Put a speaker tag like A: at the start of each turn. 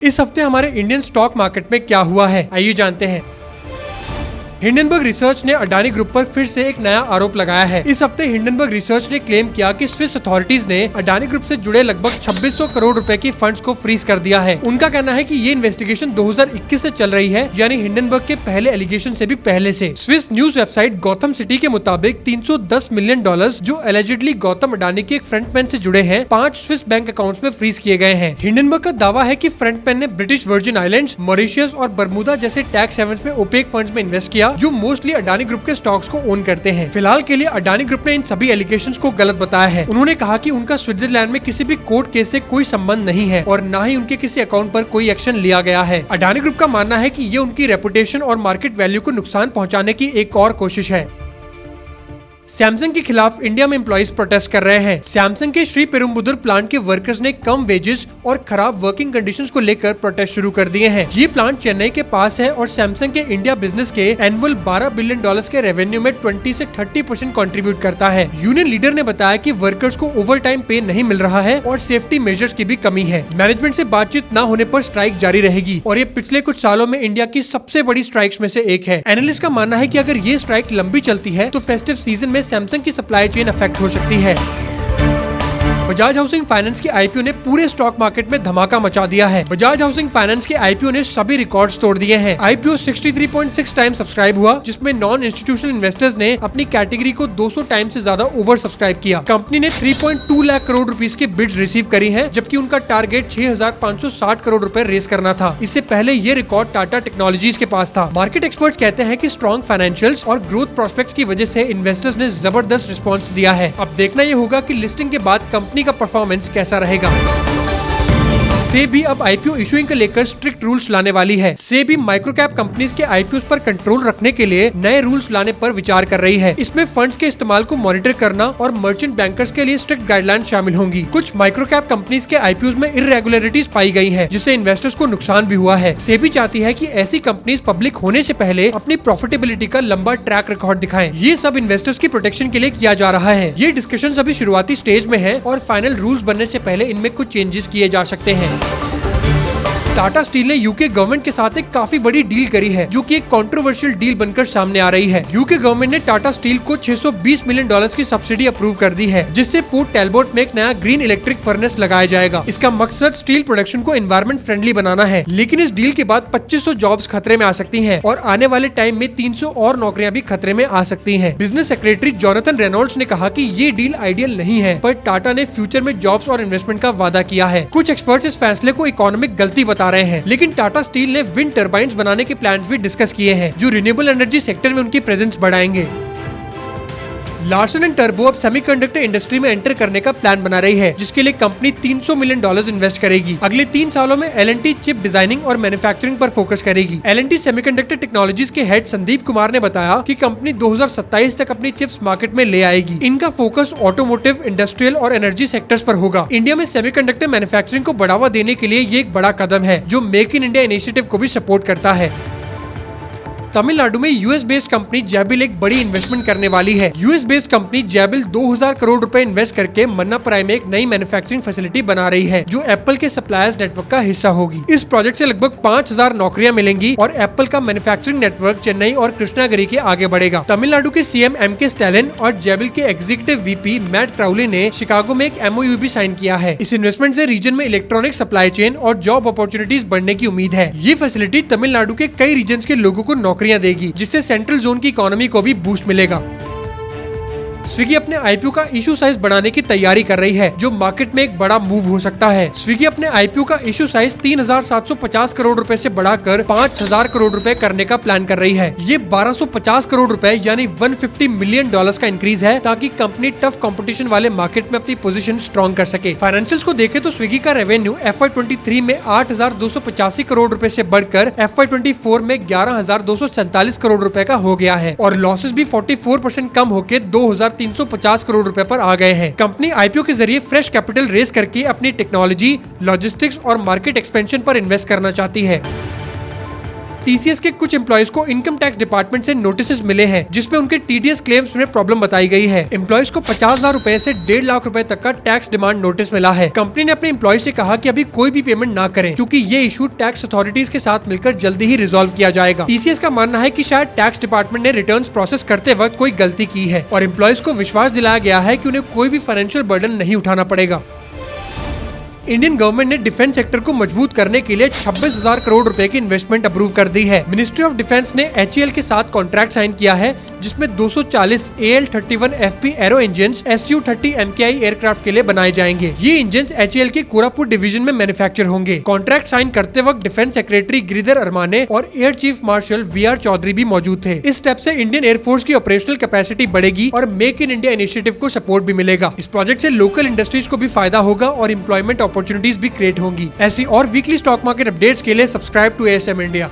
A: इस हफ्ते हमारे इंडियन स्टॉक मार्केट में क्या हुआ है, आइए जानते हैं। हिंडनबर्ग रिसर्च ने अडानी ग्रुप पर फिर से एक नया आरोप लगाया है। इस हफ्ते हिंडनबर्ग रिसर्च ने क्लेम किया कि स्विस अथॉरिटीज ने अडानी ग्रुप से जुड़े लगभग 2600 करोड़ रुपए की फंड्स को फ्रीज कर दिया है। उनका कहना है कि ये इन्वेस्टिगेशन 2021 से चल रही है, यानी हिंडनबर्ग के पहले एलिगेशन से भी पहले से। Swiss news website Gautam city के मुताबिक $310 मिलियन जो एलिजिडली गौतम अडानी के एक फ्रंटमैन से जुड़े हैं, 5 स्विस बैंक अकाउंट्स में फ्रीज किए गए हैं। हिंडनबर्ग का दावा है कि फ्रंटमैन ने ब्रिटिश वर्जिन आइलैंड्स, मॉरिशस और बरमूदा जैसे टैक्स हेवंस में ओपेक फंड्स में इन्वेस्ट किया, जो मोस्टली अडानी ग्रुप के स्टॉक्स को ओन करते हैं। फिलहाल के लिए अडानी ग्रुप ने इन सभी एलिगेशंस को गलत बताया है। उन्होंने कहा कि उनका स्विट्जरलैंड में किसी भी कोर्ट केस से कोई संबंध नहीं है और न ही उनके किसी अकाउंट पर कोई एक्शन लिया गया है। अडानी ग्रुप का मानना है कि ये उनकी रेपुटेशन और मार्केट वैल्यू को नुकसान पहुंचाने की एक और कोशिश है। सैमसंग के खिलाफ इंडिया में एम्प्लॉइज प्रोटेस्ट कर रहे हैं। सैमसंग के श्री पेरुम्बुदुर प्लांट के वर्कर्स ने कम वेजेस और खराब वर्किंग कंडीशंस को लेकर प्रोटेस्ट शुरू कर दिए हैं। ये प्लांट चेन्नई के पास है और सैमसंग के इंडिया बिजनेस के एनुअल $12 बिलियन के रेवेन्यू में 20 से 30% कंट्रीब्यूट करता है। यूनियन लीडर ने बताया कि वर्कर्स को ओवर टाइम पे नहीं मिल रहा है और सेफ्टी मेजर्स की भी कमी है। मैनेजमेंट से बातचीत न होने पर स्ट्राइक जारी रहेगी और ये पिछले कुछ सालों में इंडिया की सबसे बड़ी स्ट्राइक्स में से एक है। एनालिस्ट का मानना है कि अगर ये स्ट्राइक लंबी चलती है तो फेस्टिव सीजन में सैमसंग की सप्लाई चेन अफेक्ट हो सकती है। बजाज हाउसिंग फाइनेंस के आईपीओ ने पूरे स्टॉक मार्केट में धमाका मचा दिया है। बजाज हाउसिंग फाइनेंस के आईपीओ ने सभी रिकॉर्ड्स तोड़ दिए हैं। आईपीओ 63.6 टाइम सब्सक्राइब हुआ, जिसमें नॉन इंस्टीट्यूशनल इन्वेस्टर्स ने अपनी कैटेगरी को 200 टाइम से ज्यादा ओवर सब्सक्राइब किया। कंपनी ने 3.2 लाख करोड़ रुपीस की बिड्स रिसीव करी हैं, जबकि उनका टारगेट 6,560 करोड़ रुपए रेस करना था। इससे पहले ये रिकॉर्ड टाटा टेक्नोलॉजीज के पास था। मार्केट एक्सपर्ट्स कहते हैं कि स्ट्रॉन्ग फाइनेंशियल्स और ग्रोथ प्रोस्पेक्ट्स की वजह से इन्वेस्टर्स ने जबरदस्त रिस्पॉन्स दिया है। अब देखना ये होगा कि लिस्टिंग के बाद कंपनी का परफॉर्मेंस कैसा रहेगा। सेबी अब आईपीओ इशूइंग को लेकर स्ट्रिक्ट रूल्स लाने वाली है। सेबी माइक्रोकैप कंपनीज के आईपीओ पर कंट्रोल रखने के लिए नए रूल्स लाने पर विचार कर रही है। इसमें फंड्स के इस्तेमाल को मॉनिटर करना और मर्चेंट बैंकर्स के लिए स्ट्रिक्ट गाइडलाइन शामिल होंगी। कुछ माइक्रोकैप कंपनीज के आईपीओ में इरेगुलरिटीज पाई गई है, जिससे इन्वेस्टर्स को नुकसान भी हुआ है। सेबी चाहती है कि ऐसी कंपनीज पब्लिक होने से पहले अपनी प्रॉफिटेबिलिटी का लंबा ट्रैक रिकॉर्ड दिखाएं। ये सब इन्वेस्टर्स की प्रोटेक्शन के लिए किया जा रहा है। ये डिस्कशन अभी शुरुआती स्टेज में है और फाइनल रूल्स बनने से पहले इनमें कुछ चेंजेस किए जा सकते हैं। टाटा स्टील ने यूके गवर्नमेंट के साथ एक काफी बड़ी डील करी है, जो कि एक कंट्रोवर्शियल डील बनकर सामने आ रही है। यूके गवर्नमेंट ने टाटा स्टील को $620 मिलियन की सब्सिडी अप्रूव कर दी है, जिससे पोर्ट टैलबोट में एक नया ग्रीन इलेक्ट्रिक फर्नेस लगाया जाएगा। इसका मकसद स्टील प्रोडक्शन को एनवायरमेंट फ्रेंडली बनाना है। लेकिन इस डील के बाद 2500 जॉब्स खतरे में आ सकती हैं और आने वाले टाइम में 300 और नौकरियां भी खतरे में आ सकती हैं। बिजनेस सेक्रेटरी जोनाथन रेनॉल्ड्स ने कहा कि ये डील आइडियल नहीं है, पर टाटा ने फ्यूचर में जॉब्स और इन्वेस्टमेंट का वादा किया है। कुछ एक्सपर्ट्स इस फैसले को इकोनॉमिक गलती बता रहे हैं, लेकिन टाटा स्टील ने विंड टरबाइन्स बनाने के प्लान्स भी डिस्कस किए हैं, जो रिन्यूएबल एनर्जी सेक्टर में उनकी प्रेजेंस बढ़ाएंगे। लार्सन एंड टर्बो अब सेमीकंडक्टर इंडस्ट्री में एंटर करने का प्लान बना रही है, जिसके लिए कंपनी $300 मिलियन इन्वेस्ट करेगी। अगले 3 सालों में L&T चिप डिजाइनिंग और मैन्युफैक्चरिंग पर फोकस करेगी। L&T सेमीकंडक्टर टेक्नोलॉजीज के हेड संदीप कुमार ने बताया कि कंपनी 2027 तक अपनी चिप्स मार्केट में ले आएगी। इनका फोकस ऑटोमोटिव, इंडस्ट्रियल और एनर्जी सेक्टर्स पर होगा। इंडिया में सेमीकंडक्टर मैन्युफैक्चरिंग को बढ़ावा देने के लिए ये एक बड़ा कदम है, जो मेक इन इंडिया इनिशिएटिव को भी सपोर्ट करता है। तमिलनाडु में यूएस बेस्ड कंपनी जैबिल एक बड़ी इन्वेस्टमेंट करने वाली है। यूएस बेस्ड कंपनी जैबिल 2000 करोड़ रुपए इन्वेस्ट करके मन्नापराई में एक नई मैन्युफैक्चरिंग फैसिलिटी बना रही है, जो एप्पल के सप्लायर्स नेटवर्क का हिस्सा होगी। इस प्रोजेक्ट से लगभग 5000 नौकरियां मिलेंगी और एप्पल का मैन्युफैक्चरिंग नेटवर्क चेन्नई और कृष्णागिरी के आगे बढ़ेगा। तमिलनाडु के सीएम एम.के. स्टैलिन और जैबिल के एग्जीक्यूटिव वीपी मैट क्राउली ने शिकागो में एक MOU भी साइन किया है। इस इन्वेस्टमेंट से रीजन में इलेक्ट्रॉनिक सप्लाई चेन और जॉब अपॉर्चुनिटीज बढ़ने की उम्मीद है। ये फैसिलिटी तमिलनाडु के कई रीजन के लोगों को नौकरियां देगी, जिससे सेंट्रल जोन की इकोनॉमी को भी बूस्ट मिलेगा। स्विगी अपने आईपीओ का इशू साइज बढ़ाने की तैयारी कर रही है, जो मार्केट में एक बड़ा मूव हो सकता है। स्विगी अपने आईपीओ का इशू साइज 3,750 करोड़ रुपए से बढ़ाकर 5,000 करोड़ रुपए करने का प्लान कर रही है। ये 1250 करोड़ रुपए यानी $150 मिलियन का इंक्रीज है, ताकि कंपनी टफ कंपटीशन वाले मार्केट में अपनी पोजीशन स्ट्रॉन्ग कर सके। फाइनेंशियल्स को देखें तो स्विगी का रेवेन्यू FY23 में 8,285 करोड़ रुपए से बढ़कर FY24 में 11,247 करोड़ रुपए का हो गया है और लॉसेस भी 44% कम होकर 2,350 करोड़ रुपए पर आ गए हैं। कंपनी आईपीओ के जरिए फ्रेश कैपिटल रेज करके अपनी टेक्नोलॉजी, लॉजिस्टिक्स और मार्केट एक्सपेंशन पर इन्वेस्ट करना चाहती है। TCS के कुछ एम्प्लॉइज को इनकम टैक्स डिपार्टमेंट से नोटिस मिले हैं जिसमें उनके TDS क्लेम्स में प्रॉब्लम बताई गई है। एम्प्लॉइज को 50,000 रूपए से 1.5 लाख रूपए तक का टैक्स डिमांड नोटिस मिला है। कंपनी ने अपने एम्प्लॉय से कहा कि अभी कोई भी पेमेंट ना करें क्योंकि ये इशू टैक्स अथॉरिटीज के साथ मिलकर जल्दी ही रिजॉल्व किया जाएगा। TCS का मानना है कि शायद टैक्स डिपार्टमेंट ने रिटर्न्स प्रोसेस करते वक्त कोई गलती की है और एम्प्लॉइज को विश्वास दिलाया गया है कि उन्हें कोई भी फाइनेंशियल बर्डन नहीं उठाना पड़ेगा। इंडियन गवर्नमेंट ने डिफेंस सेक्टर को मजबूत करने के लिए 26,000 करोड़ रुपए की इन्वेस्टमेंट अप्रूव कर दी है। मिनिस्ट्री ऑफ डिफेंस ने HAL के साथ कॉन्ट्रैक्ट साइन किया है जिसमें 240 AL-31 FP aero engine Su-30 MKI aircraft के लिए बनाए जाएंगे। ये इंजन HAL के कोरापुट डिवीजन में मैन्युफैक्चर होंगे। कॉन्ट्रैक्ट साइन करते वक्त डिफेंस सेक्रेटरी गिरिधर अरमाने और air chief marshal VR Chaudhary भी मौजूद थे। इस स्टेप से इंडियन एयरफोर्स की ऑपरेशनल कैपेसिटी बढ़ेगी और मेक इन इंडिया इनिशिएटिव को सपोर्ट भी मिलेगा। इस प्रोजेक्ट से लोकल इंडस्ट्रीज को भी फायदा होगा और एम्प्लॉयमेंट अपॉर्चुनिटीज भी क्रिएट होंगी। ऐसी और वीकली स्टॉक मार्केट अपडेट्स के लिए सब्सक्राइब टू ASM इंडिया।